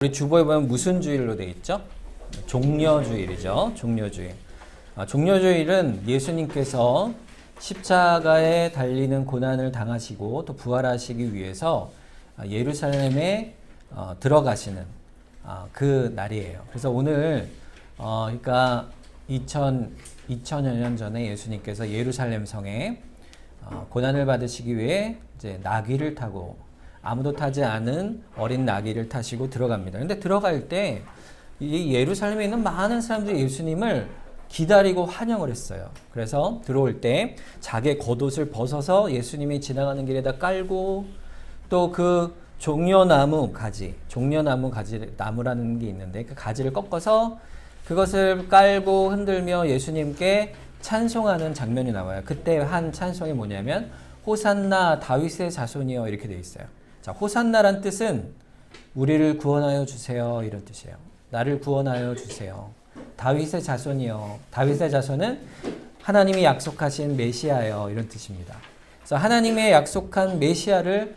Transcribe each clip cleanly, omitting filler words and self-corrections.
우리 주보에 보면 무슨 주일로 되어 있죠? 종려주일이죠. 종려주일. 종려주일은 예수님께서 십자가에 달리는 고난을 당하시고 또 부활하시기 위해서 예루살렘에 들어가시는 그 날이에요. 그래서 오늘 그러니까 2000여 년 전에 예수님께서 예루살렘 성에 고난을 받으시기 위해 이제 나귀를 타고 아무도 타지 않은 어린 나귀를 타시고 들어갑니다. 근데 들어갈 때 이 예루살렘에 있는 많은 사람들이 예수님을 기다리고 환영을 했어요. 그래서 들어올 때 자기 겉옷을 벗어서 예수님이 지나가는 길에다 깔고 또 그 종려나무 가지, 나무라는 게 있는데 그 가지를 꺾어서 그것을 깔고 흔들며 예수님께 찬송하는 장면이 나와요. 그때 한 찬송이 뭐냐면 호산나 다윗의 자손이여 이렇게 되어 있어요. 자, 호산나란 뜻은 우리를 구원하여 주세요 이런 뜻이에요. 나를 구원하여 주세요. 다윗의 자손이요. 다윗의 자손은 하나님이 약속하신 메시아요 이런 뜻입니다. 그래서 하나님의 약속한 메시아를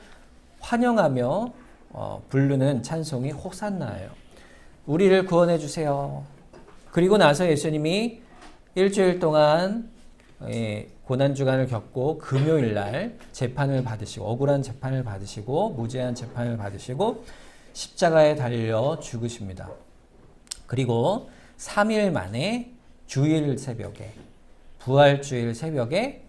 환영하며 부르는 찬송이 호산나예요. 우리를 구원해 주세요. 그리고 나서 예수님이 일주일 동안 고난주간을 겪고 금요일날 재판을 받으시고 억울한 재판을 받으시고 무죄한 재판을 받으시고 십자가에 달려 죽으십니다. 그리고 3일 만에 주일 새벽에 부활주일 새벽에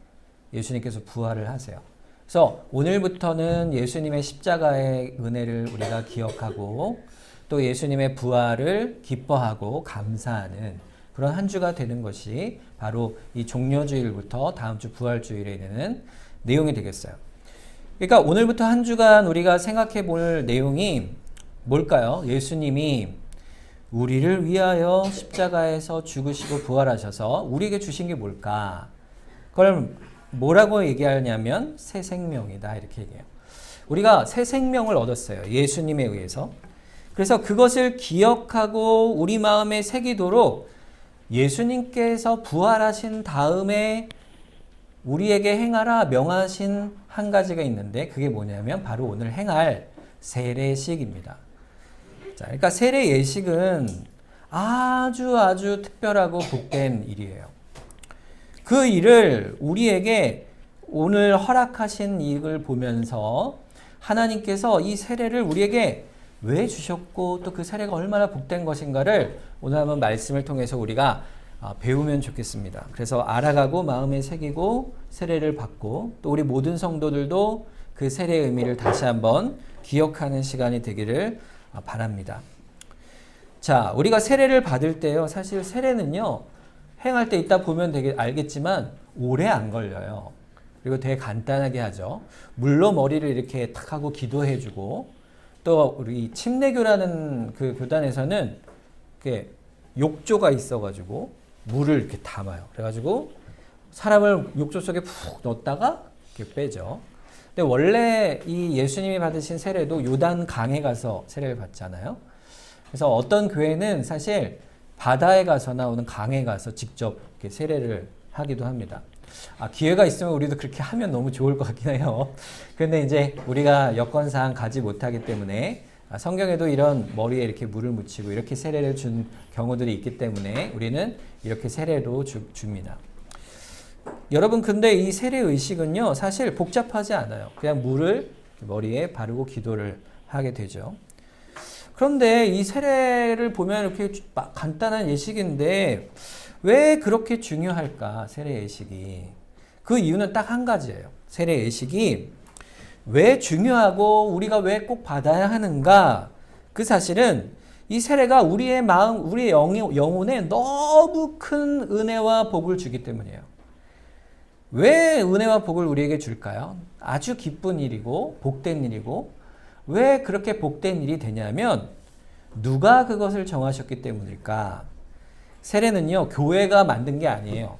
예수님께서 부활을 하세요. 그래서 오늘부터는 예수님의 십자가의 은혜를 우리가 기억하고 또 예수님의 부활을 기뻐하고 감사하는 그런 한 주가 되는 것이 바로 이 종려주일부터 다음 주 부활주일에 있는 내용이 되겠어요. 그러니까 오늘부터 한 주간 우리가 생각해 볼 내용이 뭘까요? 예수님이 우리를 위하여 십자가에서 죽으시고 부활하셔서 우리에게 주신 게 뭘까? 그걸 뭐라고 얘기하냐면 새 생명이다 이렇게 얘기해요. 우리가 새 생명을 얻었어요. 예수님에 의해서. 그래서 그것을 기억하고 우리 마음에 새기도록 예수님께서 부활하신 다음에 우리에게 행하라 명하신 한 가지가 있는데 그게 뭐냐면 바로 오늘 행할 세례식입니다. 자, 그러니까 세례 예식은 아주 특별하고 복된 일이에요. 그 일을 우리에게 오늘 허락하신 일을 보면서 하나님께서 이 세례를 우리에게 왜 주셨고 또 그 세례가 얼마나 복된 것인가를 오늘 한번 말씀을 통해서 우리가 배우면 좋겠습니다. 그래서 알아가고 마음에 새기고 세례를 받고 또 우리 모든 성도들도 그 세례의 의미를 다시 한번 기억하는 시간이 되기를 바랍니다. 자, 우리가 세례를 받을 때요. 사실 세례는요. 행할 때 있다 보면 되게 알겠지만 오래 안 걸려요. 그리고 되게 간단하게 하죠. 물로 머리를 이렇게 탁 하고 기도해주고 또 우리 침례교라는 그 교단에서는 이렇게 욕조가 있어가지고 물을 이렇게 담아요. 그래가지고 사람을 욕조 속에 푹 넣었다가 이렇게 빼죠. 근데 원래 이 예수님이 받으신 세례도 요단 강에 가서 세례를 받잖아요. 그래서 어떤 교회는 사실 바다에 가서 나오는 강에 가서 직접 이렇게 세례를 하기도 합니다. 기회가 있으면 우리도 그렇게 하면 너무 좋을 것 같긴 해요. 근데 이제 우리가 여건상 가지 못하기 때문에 성경에도 이런 머리에 이렇게 물을 묻히고 이렇게 세례를 준 경우들이 있기 때문에 우리는 이렇게 세례로 줍니다. 여러분 근데 이 세례 의식은요 사실 복잡하지 않아요. 그냥 물을 머리에 바르고 기도를 하게 되죠. 그런데 이 세례를 보면 이렇게 간단한 예식인데 왜 그렇게 중요할까? 세례 예식이. 그 이유는 딱 한 가지예요. 세례 예식이 왜 중요하고 우리가 왜 꼭 받아야 하는가? 그 사실은 이 세례가 우리의 마음, 우리의 영혼에 너무 큰 은혜와 복을 주기 때문이에요. 왜 은혜와 복을 우리에게 줄까요? 아주 기쁜 일이고 복된 일이고 왜 그렇게 복된 일이 되냐면 누가 그것을 정하셨기 때문일까? 세례는요 교회가 만든 게 아니에요.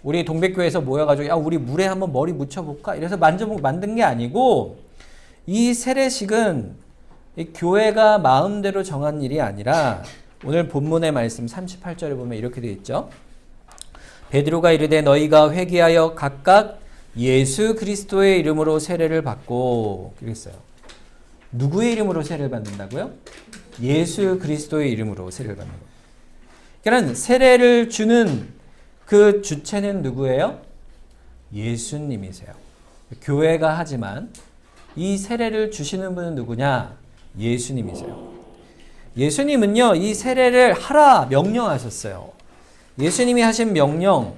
우리 동백교회에서 모여가지고 야 우리 물에 한번 머리 묻혀볼까? 이래서 만든 게 아니고 이 세례식은 이 교회가 마음대로 정한 일이 아니라 오늘 본문의 말씀 38절에 보면 이렇게 되어 있죠. 베드로가 이르되 너희가 회개하여 각각 예수 그리스도의 이름으로 세례를 받고 그랬어요. 누구의 이름으로 세례를 받는다고요? 예수 그리스도의 이름으로 세례를 받는 거예요. 그러니까 세례를 주는 그 주체는 누구예요? 예수님이세요. 교회가 하지만 이 세례를 주시는 분은 누구냐? 예수님이세요. 예수님은요, 이 세례를 하라 명령하셨어요. 예수님이 하신 명령,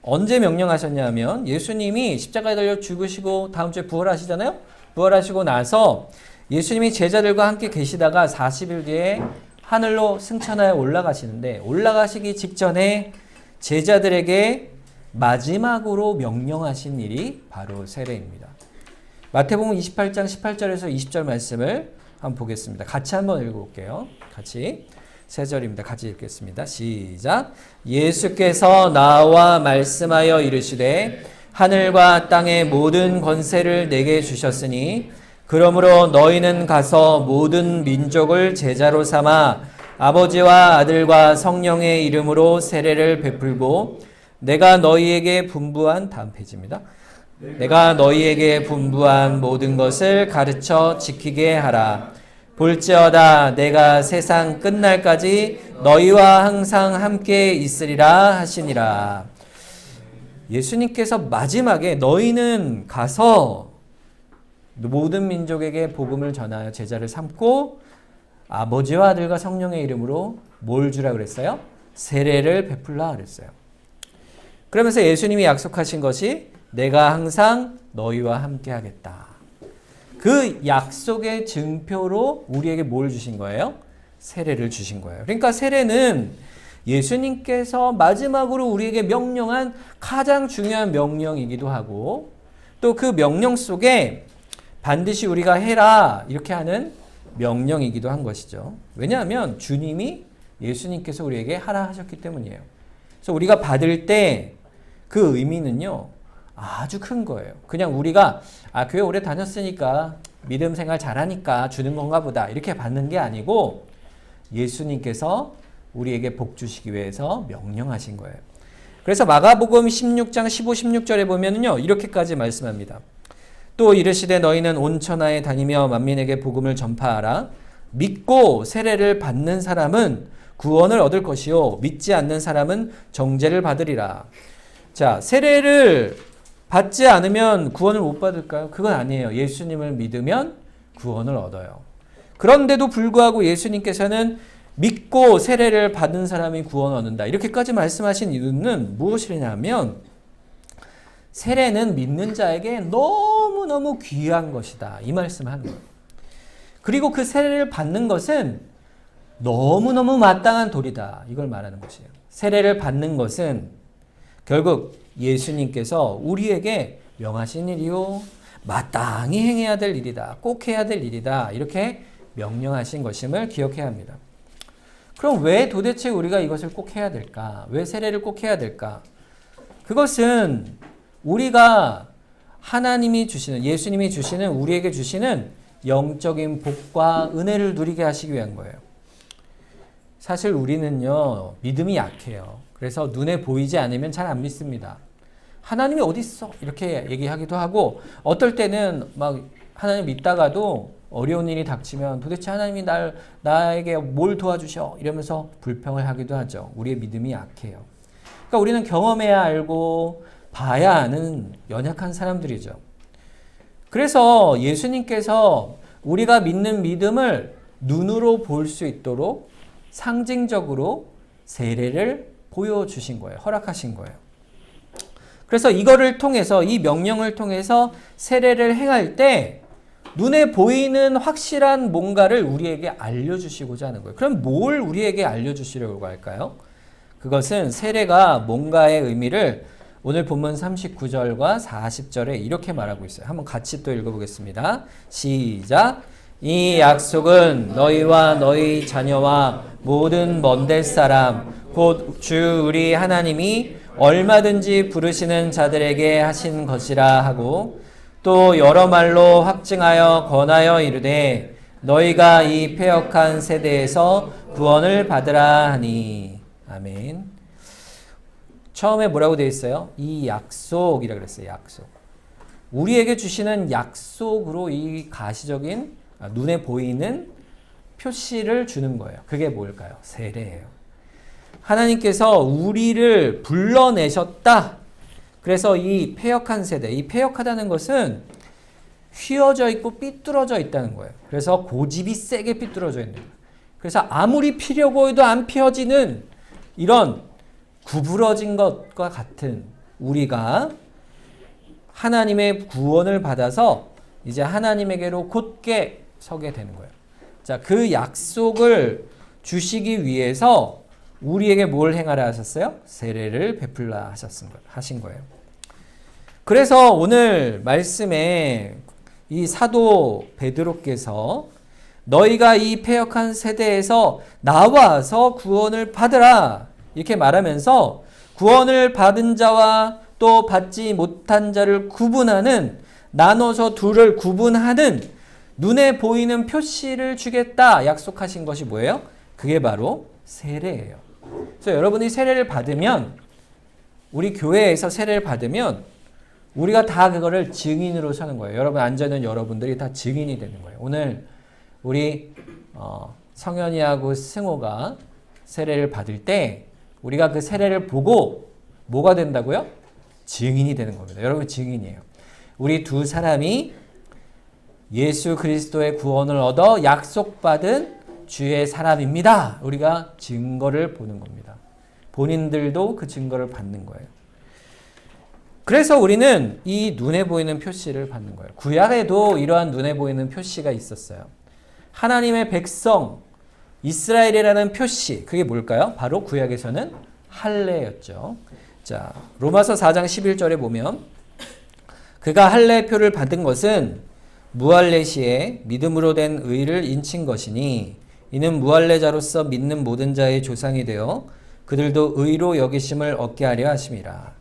언제 명령하셨냐면 예수님이 십자가에 달려 죽으시고 다음 주에 부활하시잖아요. 부활하시고 나서 예수님이 제자들과 함께 계시다가 40일 뒤에 하늘로 승천하여 올라가시는데, 올라가시기 직전에 제자들에게 마지막으로 명령하신 일이 바로 세례입니다. 마태복음 28장 18절에서 20절 말씀을 한번 보겠습니다. 같이 한번 읽어볼게요. 같이 세 절입니다. 같이 읽겠습니다. 시작. 예수께서 나와 말씀하여 이르시되 하늘과 땅의 모든 권세를 내게 주셨으니 그러므로 너희는 가서 모든 민족을 제자로 삼아 아버지와 아들과 성령의 이름으로 세례를 베풀고 내가 너희에게 분부한 다음 페이지입니다. 내가 너희에게 분부한 모든 것을 가르쳐 지키게 하라. 볼지어다 내가 세상 끝날까지 너희와 항상 함께 있으리라 하시니라. 예수님께서 마지막에 너희는 가서 모든 민족에게 복음을 전하여 제자를 삼고 아버지와 아들과 성령의 이름으로 뭘 주라 그랬어요? 세례를 베풀라 그랬어요. 그러면서 예수님이 약속하신 것이 내가 항상 너희와 함께 하겠다. 그 약속의 증표로 우리에게 뭘 주신 거예요? 세례를 주신 거예요. 그러니까 세례는 예수님께서 마지막으로 우리에게 명령한 가장 중요한 명령이기도 하고 또 그 명령 속에 반드시 우리가 해라 이렇게 하는 명령이기도 한 것이죠. 왜냐하면 주님이 예수님께서 우리에게 하라 하셨기 때문이에요. 그래서 우리가 받을 때 그 의미는요 아주 큰 거예요. 그냥 우리가 교회 오래 다녔으니까 믿음 생활 잘하니까 주는 건가 보다 이렇게 받는 게 아니고 예수님께서 우리에게 복 주시기 위해서 명령하신 거예요. 그래서 마가복음 16장 15, 16절에 보면은요 이렇게까지 말씀합니다. 또 이르시되 너희는 온 천하에 다니며 만민에게 복음을 전파하라. 믿고 세례를 받는 사람은 구원을 얻을 것이요 믿지 않는 사람은 정죄를 받으리라. 자, 세례를 받지 않으면 구원을 못 받을까요? 그건 아니에요. 예수님을 믿으면 구원을 얻어요. 그런데도 불구하고 예수님께서는 믿고 세례를 받은 사람이 구원을 얻는다. 이렇게까지 말씀하신 이유는 무엇이냐면 세례는 믿는 자에게 너무너무 귀한 것이다. 이 말씀을 하는 거예요. 그리고 그 세례를 받는 것은 너무너무 마땅한 도리다. 이걸 말하는 것이에요. 세례를 받는 것은 결국 예수님께서 우리에게 명하신 일이요 마땅히 행해야 될 일이다. 꼭 해야 될 일이다. 이렇게 명령하신 것임을 기억해야 합니다. 그럼 왜 도대체 우리가 이것을 꼭 해야 될까? 왜 세례를 꼭 해야 될까? 그것은 우리가 하나님이 주시는 예수님이 주시는 우리에게 주시는 영적인 복과 은혜를 누리게 하시기 위한 거예요. 사실 우리는요 믿음이 약해요. 그래서 눈에 보이지 않으면 잘 안 믿습니다. 하나님이 어디 있어? 이렇게 얘기하기도 하고 어떨 때는 막 하나님 믿다가도 어려운 일이 닥치면 도대체 하나님이 나에게 뭘 도와주셔? 이러면서 불평을 하기도 하죠. 우리의 믿음이 약해요. 그러니까 우리는 경험해야 알고 봐야 아는 연약한 사람들이죠. 그래서 예수님께서 우리가 믿는 믿음을 눈으로 볼 수 있도록 상징적으로 세례를 보여주신 거예요. 허락하신 거예요. 그래서 이거를 통해서 이 명령을 통해서 세례를 행할 때 눈에 보이는 확실한 뭔가를 우리에게 알려주시고자 하는 거예요. 그럼 뭘 우리에게 알려주시려고 할까요? 그것은 세례가 뭔가의 의미를 오늘 본문 39절과 40절에 이렇게 말하고 있어요. 한번 같이 또 읽어보겠습니다. 시작. 이 약속은 너희와 너희 자녀와 모든 먼 데 사람 곧 주 우리 하나님이 얼마든지 부르시는 자들에게 하신 것이라 하고 또 여러 말로 확증하여 권하여 이르되 너희가 이 패역한 세대에서 구원을 받으라 하니. 아멘. 처음에 뭐라고 되어 있어요? 이 약속이라고 그랬어요. 약속. 우리에게 주시는 약속으로 이 가시적인 눈에 보이는 표시를 주는 거예요. 그게 뭘까요? 세례예요. 하나님께서 우리를 불러내셨다. 그래서 이 패역한 세대, 이 패역하다는 것은 휘어져 있고 삐뚤어져 있다는 거예요. 그래서 고집이 세게 삐뚤어져 있는 거예요. 그래서 아무리 피려고 해도 안 펴지는 이런 구부러진 것과 같은 우리가 하나님의 구원을 받아서 이제 하나님에게로 곧게 서게 되는 거예요. 자, 그 약속을 주시기 위해서 우리에게 뭘 행하라 하셨어요? 세례를 베풀라 하신 거예요. 그래서 오늘 말씀에 이 사도 베드로께서 너희가 이 패역한 세대에서 나와서 구원을 받으라 이렇게 말하면서 구원을 받은 자와 또 받지 못한 자를 구분하는 나눠서 둘을 구분하는 눈에 보이는 표시를 주겠다 약속하신 것이 뭐예요? 그게 바로 세례예요. 그래서 여러분이 세례를 받으면 우리 교회에서 세례를 받으면 우리가 다 그거를 증인으로 서는 거예요. 여러분 앉아있는 여러분들이 다 증인이 되는 거예요. 오늘 우리 성현이하고 승호가 세례를 받을 때 우리가 그 세례를 보고 뭐가 된다고요? 증인이 되는 겁니다. 여러분 증인이에요. 우리 두 사람이 예수 그리스도의 구원을 얻어 약속받은 주의 사람입니다. 우리가 증거를 보는 겁니다. 본인들도 그 증거를 받는 거예요. 그래서 우리는 이 눈에 보이는 표시를 받는 거예요. 구약에도 이러한 눈에 보이는 표시가 있었어요. 하나님의 백성 이스라엘이라는 표시, 그게 뭘까요? 바로 구약에서는 할례였죠. 자, 로마서 4장 11절에 보면 그가 할례표를 받은 것은 무할례 시에 믿음으로 된 의를 인친 것이니 이는 무할례자로서 믿는 모든 자의 조상이 되어 그들도 의로 여기심을 얻게 하려 하심이라.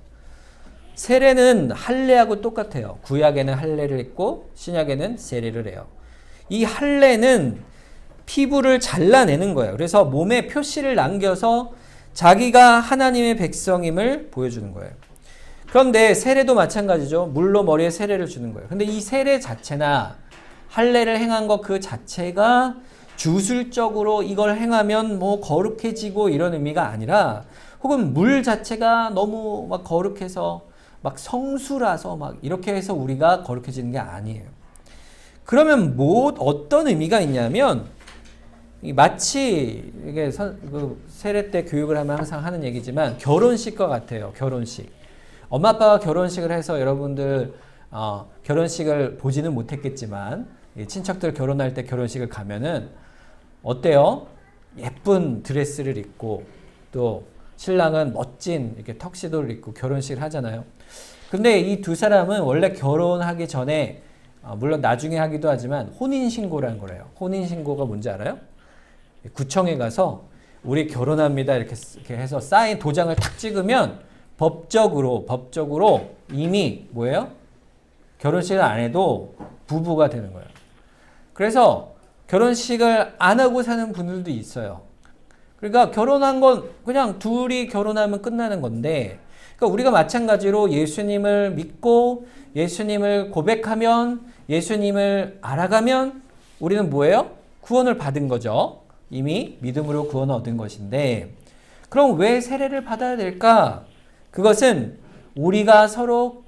세례는 할례하고 똑같아요. 구약에는 할례를 했고 신약에는 세례를 해요. 이 할례는 피부를 잘라내는 거예요. 그래서 몸에 표시를 남겨서 자기가 하나님의 백성임을 보여주는 거예요. 그런데 세례도 마찬가지죠. 물로 머리에 세례를 주는 거예요. 근데 이 세례 자체나 할례를 행한 것 그 자체가 주술적으로 이걸 행하면 뭐 거룩해지고 이런 의미가 아니라 혹은 물 자체가 너무 막 거룩해서 막 성수라서 막 이렇게 해서 우리가 거룩해지는 게 아니에요. 그러면 어떤 의미가 있냐면 마치 이게 세례 때 교육을 하면 항상 하는 얘기지만 결혼식과 같아요. 결혼식. 엄마 아빠가 결혼식을 해서 여러분들 결혼식을 보지는 못했겠지만 친척들 결혼할 때 결혼식을 가면은 어때요? 예쁜 드레스를 입고 또 신랑은 멋진 이렇게 턱시도를 입고 결혼식을 하잖아요. 근데 이 두 사람은 원래 결혼하기 전에 물론 나중에 하기도 하지만 혼인신고라는 거래요. 혼인신고가 뭔지 알아요? 구청에 가서 우리 결혼합니다 이렇게 해서 사인 도장을 탁 찍으면 법적으로 이미 뭐예요? 결혼식을 안 해도 부부가 되는 거예요. 그래서 결혼식을 안 하고 사는 분들도 있어요. 그러니까 결혼한 건 그냥 둘이 결혼하면 끝나는 건데, 그러니까 우리가 마찬가지로 예수님을 믿고 예수님을 고백하면 예수님을 알아가면 우리는 뭐예요? 구원을 받은 거죠. 이미 믿음으로 구원을 얻은 것인데, 그럼 왜 세례를 받아야 될까? 그것은 우리가 서로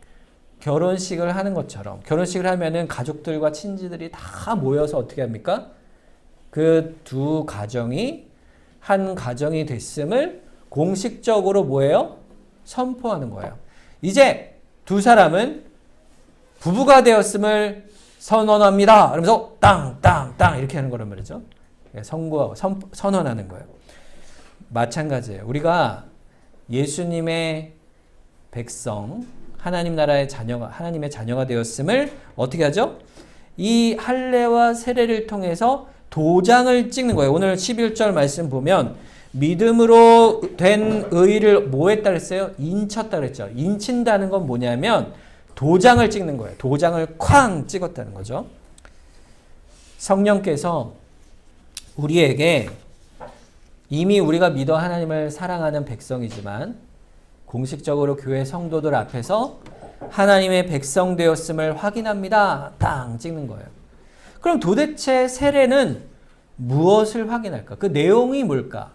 결혼식을 하는 것처럼, 결혼식을 하면은 가족들과 친지들이 다 모여서 어떻게 합니까? 그 두 가정이 한 가정이 됐음을 공식적으로 뭐예요? 선포하는 거예요. 이제 두 사람은 부부가 되었음을 선언합니다. 그러면서 땅 이렇게 하는 거란 말이죠. 선고하고 선언하는 거예요. 마찬가지예요. 우리가 예수님의 백성, 하나님 나라의 자녀가, 하나님의 자녀가 되었음을 어떻게 하죠? 이 할례와 세례를 통해서 도장을 찍는 거예요. 오늘 11절 말씀 보면 믿음으로 된 의를 뭐 했다 그랬어요? 인쳤다 그랬죠. 인친다는 건 뭐냐면 도장을 찍는 거예요. 도장을 쾅 찍었다는 거죠. 성령께서 우리에게 이미 우리가 믿어 하나님을 사랑하는 백성이지만 공식적으로 교회 성도들 앞에서 하나님의 백성 되었음을 확인합니다. 땅 찍는 거예요. 그럼 도대체 세례는 무엇을 확인할까? 그 내용이 뭘까?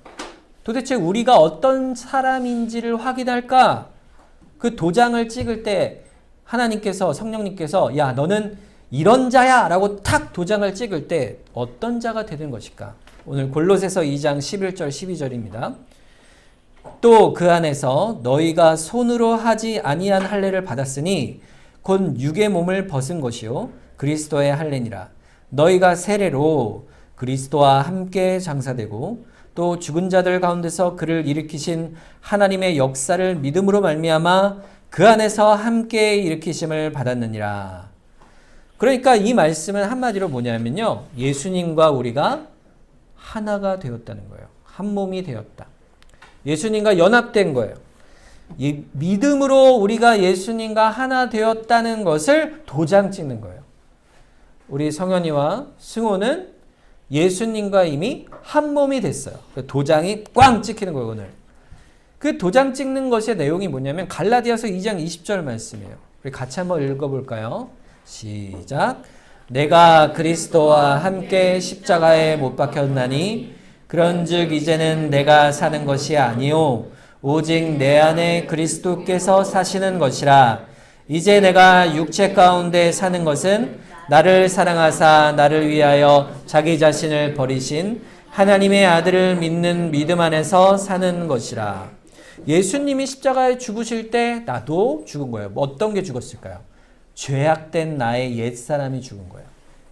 도대체 우리가 어떤 사람인지를 확인할까? 그 도장을 찍을 때 하나님께서, 성령님께서 야 너는 이런 자야 라고 탁 도장을 찍을 때 어떤 자가 되는 것일까? 오늘 골로새서 2장 11절 12절입니다. 또 그 안에서 너희가 손으로 하지 아니한 할례를 받았으니 곧 육의 몸을 벗은 것이요 그리스도의 할례니라. 너희가 세례로 그리스도와 함께 장사되고 또 죽은 자들 가운데서 그를 일으키신 하나님의 역사를 믿음으로 말미암아 그 안에서 함께 일으키심을 받았느니라. 그러니까 이 말씀은 한마디로 뭐냐면요. 예수님과 우리가 하나가 되었다는 거예요. 한 몸이 되었다. 예수님과 연합된 거예요. 이 믿음으로 우리가 예수님과 하나 되었다는 것을 도장 찍는 거예요. 우리 성현이와 승호는 예수님과 이미 한 몸이 됐어요. 그 도장이 꽝 찍히는 거예요, 오늘. 그 도장 찍는 것의 내용이 뭐냐면 갈라디아서 2장 20절 말씀이에요. 우리 같이 한번 읽어볼까요? 시작. 내가 그리스도와 함께 십자가에 못 박혔나니 그런즉 이제는 내가 사는 것이 아니요 오직 내 안에 그리스도께서 사시는 것이라. 이제 내가 육체 가운데 사는 것은 나를 사랑하사 나를 위하여 자기 자신을 버리신 하나님의 아들을 믿는 믿음 안에서 사는 것이라. 예수님이 십자가에 죽으실 때 나도 죽은 거예요. 뭐 어떤 게 죽었을까요? 죄악된 나의 옛사람이 죽은 거예요.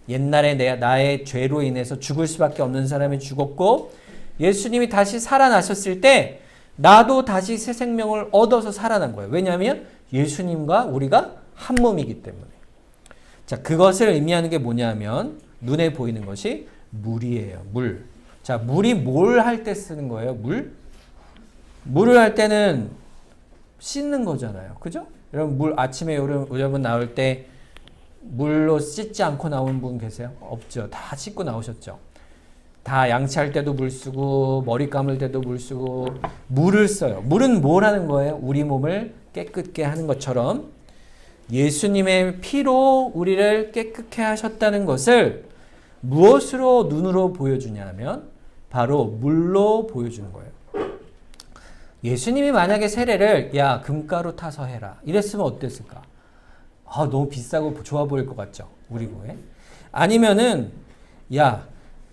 옛날에 나의 죄로 인해서 죽을 수밖에 없는 사람이 죽었고 예수님이 다시 살아나셨을 때 나도 다시 새 생명을 얻어서 살아난 거예요. 왜냐하면 예수님과 우리가 한 몸이기 때문에. 자, 그것을 의미하는 게 뭐냐면 눈에 보이는 것이 물이에요. 물. 자, 물이 뭘 할 때 쓰는 거예요? 물? 물을 할 때는 씻는 거잖아요. 그죠? 여러분 물 아침에 여러분 나올 때 물로 씻지 않고 나온 분 계세요? 없죠. 다 씻고 나오셨죠. 다 양치할 때도 물 쓰고 머리 감을 때도 물 쓰고 물을 써요. 물은 뭘 하는 거예요? 우리 몸을 깨끗게 하는 것처럼 예수님의 피로 우리를 깨끗게 하셨다는 것을 무엇으로 눈으로 보여주냐면 바로 물로 보여주는 거예요. 예수님이 만약에 세례를 야 금가루 타서 해라 이랬으면 어땠을까? 아, 너무 비싸고 좋아 보일 것 같죠? 우리 교회. 아니면은 야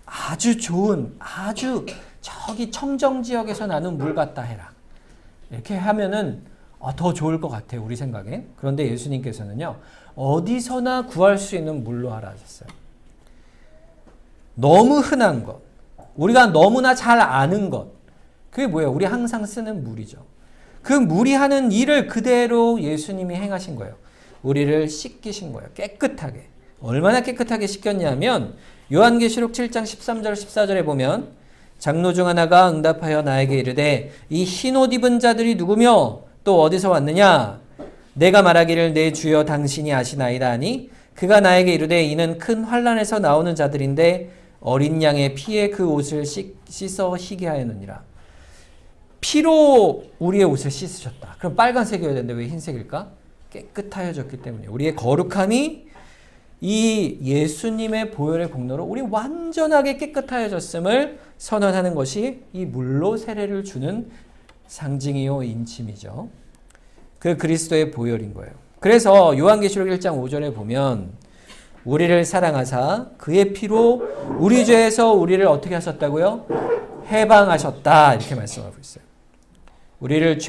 아주 좋은 아주 저기 청정지역에서 나는 물 갖다 해라 이렇게 하면은 더 좋을 것 같아요. 우리 생각에. 그런데 예수님께서는요 어디서나 구할 수 있는 물로 하라 하셨어요. 너무 흔한 것, 우리가 너무나 잘 아는 것, 그게 뭐예요? 우리 항상 쓰는 물이죠. 그 물이 하는 일을 그대로 예수님이 행하신 거예요. 우리를 씻기신 거예요. 깨끗하게. 얼마나 깨끗하게 씻겼냐면 요한계시록 7장 13절 14절에 보면 장로 중 하나가 응답하여 나에게 이르되 이 흰옷 입은 자들이 누구며 또 어디서 왔느냐? 내가 말하기를 내 주여 당신이 아시나이다 하니 그가 나에게 이르되 이는 큰 환난에서 나오는 자들인데 어린 양의 피에 그 옷을 씻어 희게 하였느니라. 피로 우리의 옷을 씻으셨다. 그럼 빨간색이어야 되는데 왜 흰색일까? 깨끗하여졌기 때문에. 우리의 거룩함이 이 예수님의 보혈의 공로로 우리 완전하게 깨끗하여졌음을 선언하는 것이 이 물로 세례를 주는 상징이요 인침이죠. 그 그리스도의 보혈인 거예요. 그래서 요한계시록 1장 5절에 보면 우리를 사랑하사 그의 피로 우리 죄에서 우리를 어떻게 하셨다고요? 해방하셨다 이렇게 말씀하고 있어요. 우리를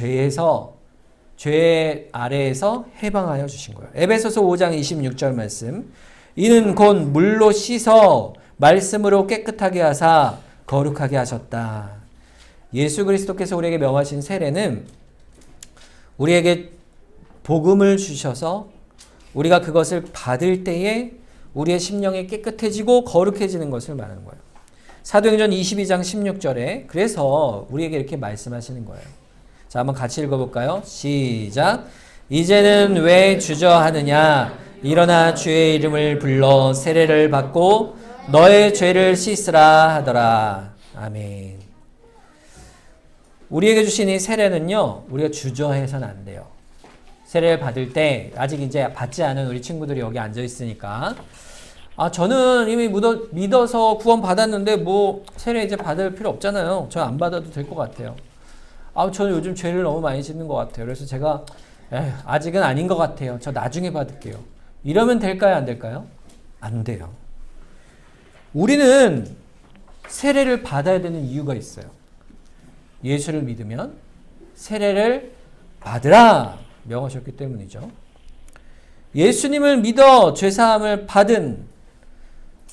죄 아래에서 해방하여 주신 거예요. 에베소서 5장 26절 말씀. 이는 곧 물로 씻어 말씀으로 깨끗하게 하사 거룩하게 하셨다. 예수 그리스도께서 우리에게 명하신 세례는 우리에게 복음을 주셔서 우리가 그것을 받을 때에 우리의 심령이 깨끗해지고 거룩해지는 것을 말하는 거예요. 사도행전 22장 16절에 그래서 우리에게 이렇게 말씀하시는 거예요. 자, 한번 같이 읽어볼까요? 시작. 이제는 왜 주저하느냐? 일어나 주의 이름을 불러 세례를 받고 너의 죄를 씻으라 하더라. 아멘. 우리에게 주신 이 세례는요, 우리가 주저해서는 안 돼요. 세례를 받을 때 아직 이제 받지 않은 우리 친구들이 여기 앉아 있으니까 저는 이미 믿어서 구원 받았는데 뭐 세례 이제 받을 필요 없잖아요. 저 안 받아도 될 것 같아요. 저는 요즘 죄를 너무 많이 짓는 것 같아요. 그래서 제가 아직은 아닌 것 같아요. 저 나중에 받을게요. 이러면 될까요? 안 될까요? 안 돼요. 우리는 세례를 받아야 되는 이유가 있어요. 예수를 믿으면 세례를 받으라 명하셨기 때문이죠. 예수님을 믿어 죄사함을 받은,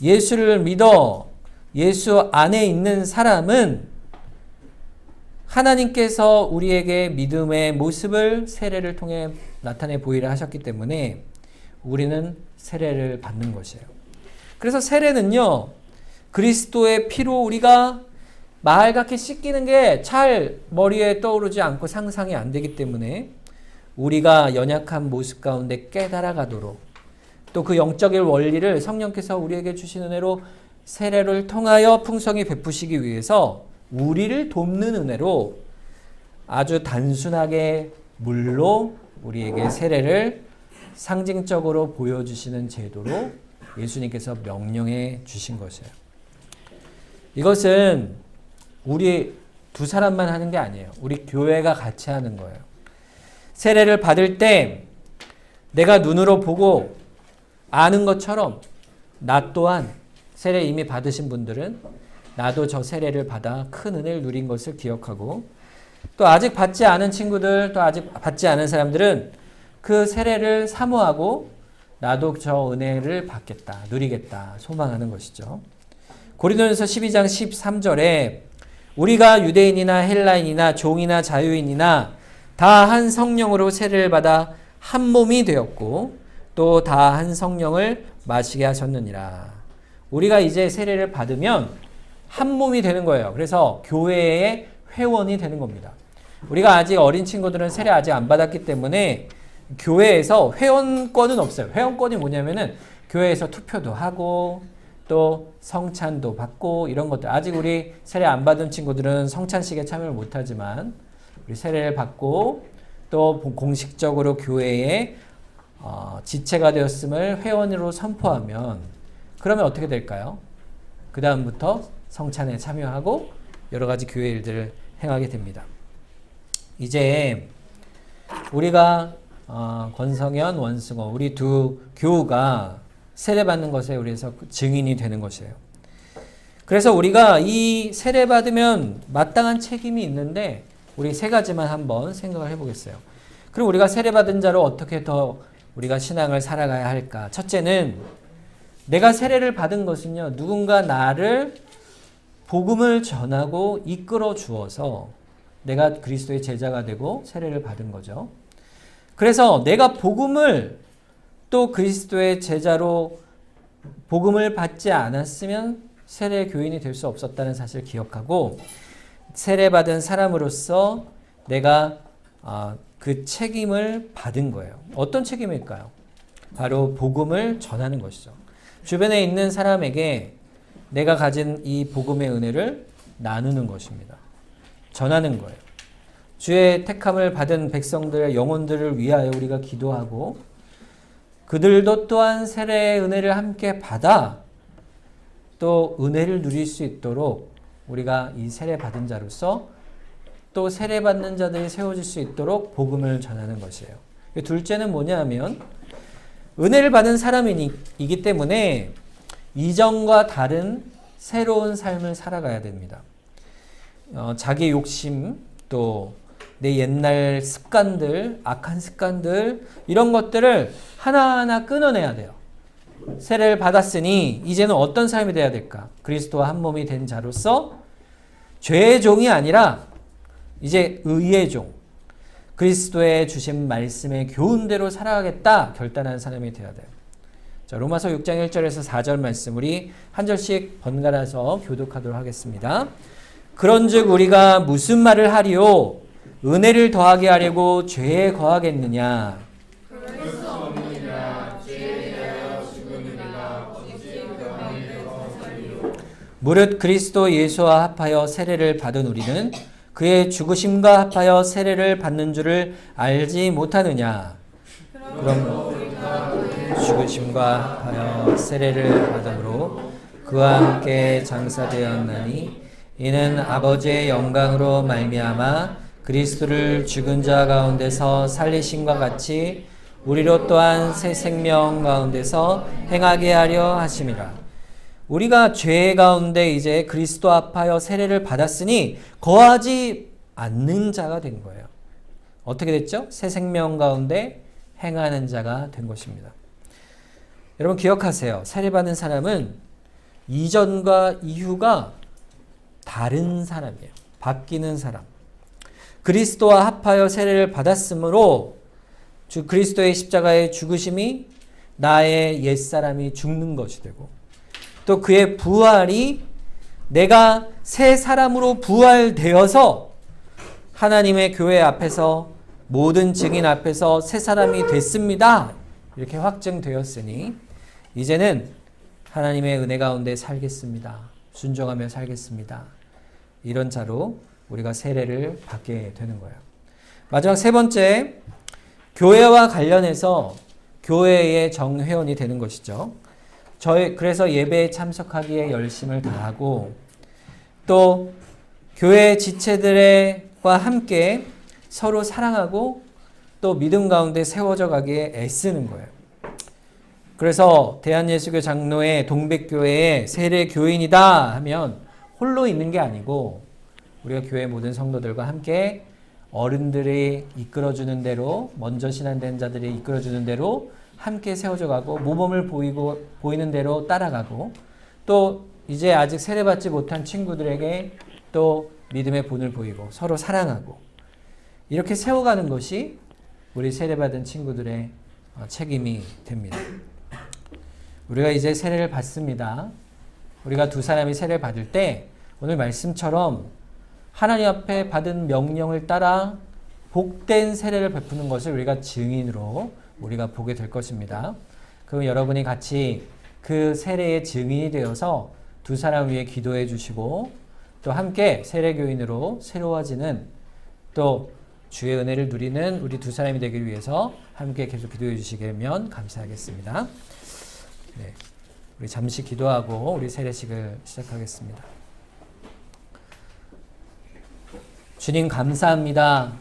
예수를 믿어 예수 안에 있는 사람은 하나님께서 우리에게 믿음의 모습을 세례를 통해 나타내 보이려 하셨기 때문에 우리는 세례를 받는 것이에요. 그래서 세례는요, 그리스도의 피로 우리가 말갛게 씻기는 게 잘 머리에 떠오르지 않고 상상이 안 되기 때문에 우리가 연약한 모습 가운데 깨달아 가도록, 또 그 영적인 원리를 성령께서 우리에게 주신 은혜로 세례를 통하여 풍성히 베푸시기 위해서 우리를 돕는 은혜로 아주 단순하게 물로 우리에게 세례를 상징적으로 보여주시는 제도로 예수님께서 명령해 주신 것이에요. 이것은 우리 두 사람만 하는 게 아니에요. 우리 교회가 같이 하는 거예요. 세례를 받을 때 내가 눈으로 보고 아는 것처럼 나 또한 세례 이미 받으신 분들은 나도 저 세례를 받아 큰 은혜를 누린 것을 기억하고, 또 아직 받지 않은 친구들, 또 아직 받지 않은 사람들은 그 세례를 사모하고 나도 저 은혜를 받겠다, 누리겠다 소망하는 것이죠. 고린도전서 12장 13절에 우리가 유대인이나 헬라인이나 종이나 자유인이나 다 한 성령으로 세례를 받아 한 몸이 되었고 또 다 한 성령을 마시게 하셨느니라. 우리가 이제 세례를 받으면 한 몸이 되는 거예요. 그래서 교회의 회원이 되는 겁니다. 우리가 아직 어린 친구들은 세례 아직 안 받았기 때문에 교회에서 회원권은 없어요. 회원권이 뭐냐면은 교회에서 투표도 하고 또 성찬도 받고 이런 것들. 아직 우리 세례 안 받은 친구들은 성찬식에 참여를 못하지만 우리 세례를 받고 또 공식적으로 교회의 지체가 되었음을 회원으로 선포하면 그러면 어떻게 될까요? 그 다음부터 성찬에 참여하고 여러 가지 교회 일들을 행하게 됩니다. 이제 우리가 권성현, 원승호 우리 두 교우가 세례받는 것에 우리에서 증인이 되는 것이에요. 그래서 우리가 이 세례받으면 마땅한 책임이 있는데 우리 세 가지만 한번 생각을 해보겠어요. 그럼 우리가 세례받은 자로 어떻게 더 우리가 신앙을 살아가야 할까? 첫째는 내가 세례를 받은 것은요, 누군가 나를 복음을 전하고 이끌어 주어서 내가 그리스도의 제자가 되고 세례를 받은 거죠. 그래서 내가 복음을 또 그리스도의 제자로 복음을 받지 않았으면 세례 교인이 될 수 없었다는 사실을 기억하고 세례받은 사람으로서 내가 그 책임을 받은 거예요. 어떤 책임일까요? 바로 복음을 전하는 것이죠. 주변에 있는 사람에게 내가 가진 이 복음의 은혜를 나누는 것입니다. 전하는 거예요. 주의 택함을 받은 백성들의 영혼들을 위하여 우리가 기도하고 그들도 또한 세례의 은혜를 함께 받아 또 은혜를 누릴 수 있도록 우리가 이 세례 받은 자로서 또 세례 받는 자들이 세워질 수 있도록 복음을 전하는 것이에요. 둘째는 뭐냐 하면 은혜를 받은 사람이기 때문에 이전과 다른 새로운 삶을 살아가야 됩니다. 자기 욕심, 또 내 옛날 습관들, 악한 습관들 이런 것들을 하나하나 끊어내야 돼요. 세례를 받았으니 이제는 어떤 삶이 돼야 될까? 그리스도와 한 몸이 된 자로서 죄의 종이 아니라 이제 의의 종, 그리스도의 주신 말씀의 교훈대로 살아가겠다 결단한 사람이 되어야 돼요. 자, 로마서 6장 1절에서 4절 말씀 우리 한 절씩 번갈아서 교독하도록 하겠습니다. 그런즉 우리가 무슨 말을 하리요? 은혜를 더하게 하려고 죄에 거하겠느냐? 그럴 수 없느니라. 죄에 대하여 죽으느니라. 어찌 그러하며 거하리요? 무릇 그리스도 예수와 합하여 세례를 받은 우리는 그의 죽으심과 합하여 세례를 받는 줄을 알지 못하느냐? 그러므로 우리가 그의 죽으심과 하여 세례를 받음으로 그와 함께 장사되었나니 이는 아버지의 영광으로 말미암아 그리스도를 죽은 자 가운데서 살리심과 같이 우리로 또한 새 생명 가운데서 행하게 하려 하심이라. 우리가 죄 가운데 이제 그리스도 앞하여 세례를 받았으니 거하지 않는 자가 된 거예요. 어떻게 됐죠? 새 생명 가운데 행하는 자가 된 것입니다. 여러분 기억하세요. 세례받는 사람은 이전과 이후가 다른 사람이에요. 바뀌는 사람. 그리스도와 합하여 세례를 받았으므로 주 그리스도의 십자가의 죽으심이 나의 옛사람이 죽는 것이 되고 또 그의 부활이 내가 새 사람으로 부활되어서 하나님의 교회 앞에서 모든 증인 앞에서 새 사람이 됐습니다. 이렇게 확증되었으니 이제는 하나님의 은혜 가운데 살겠습니다. 순종하며 살겠습니다. 이런 자로 우리가 세례를 받게 되는 거예요. 마지막 세 번째, 교회와 관련해서 교회의 정회원이 되는 것이죠. 그래서 예배에 참석하기에 열심을 다하고 또 교회 지체들과 함께 서로 사랑하고 또 믿음 가운데 세워져 가기에 애쓰는 거예요. 그래서 대한예수교 장로의 동백교회의 세례 교인이다 하면 홀로 있는 게 아니고 우리가 교회 모든 성도들과 함께 어른들이 이끌어주는 대로 먼저 신앙된 자들이 이끌어주는 대로 함께 세워져 가고 모범을 보이는 대로 따라가고 또 이제 아직 세례받지 못한 친구들에게 또 믿음의 본을 보이고 서로 사랑하고 이렇게 세워가는 것이 우리 세례받은 친구들의 책임이 됩니다. 우리가 이제 세례를 받습니다. 우리가 두 사람이 세례를 받을 때 오늘 말씀처럼 하나님 앞에 받은 명령을 따라 복된 세례를 베푸는 것을 우리가 증인으로 우리가 보게 될 것입니다. 그럼 여러분이 같이 그 세례의 증인이 되어서 두 사람 위해 기도해 주시고 또 함께 세례교인으로 새로워지는 또 주의 은혜를 누리는 우리 두 사람이 되기 위해서 함께 계속 기도해 주시면 감사하겠습니다. 네, 우리 잠시 기도하고 우리 세례식을 시작하겠습니다. 주님 감사합니다.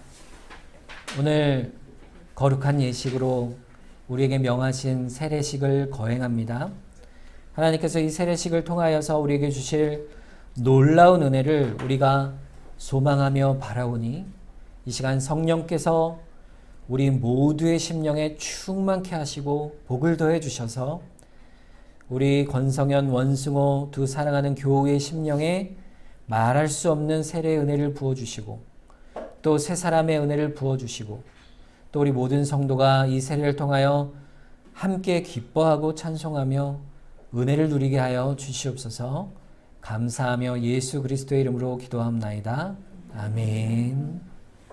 오늘 거룩한 예식으로 우리에게 명하신 세례식을 거행합니다. 하나님께서 이 세례식을 통하여서 우리에게 주실 놀라운 은혜를 우리가 소망하며 바라오니 이 시간 성령께서 우리 모두의 심령에 충만케 하시고 복을 더해 주셔서 우리 권성현, 원승호 두 사랑하는 교우의 심령에 말할 수 없는 세례의 은혜를 부어주시고 또 새 사람의 은혜를 부어주시고 또 우리 모든 성도가 이 세례를 통하여 함께 기뻐하고 찬송하며 은혜를 누리게 하여 주시옵소서. 감사하며 예수 그리스도의 이름으로 기도합나이다. 아멘.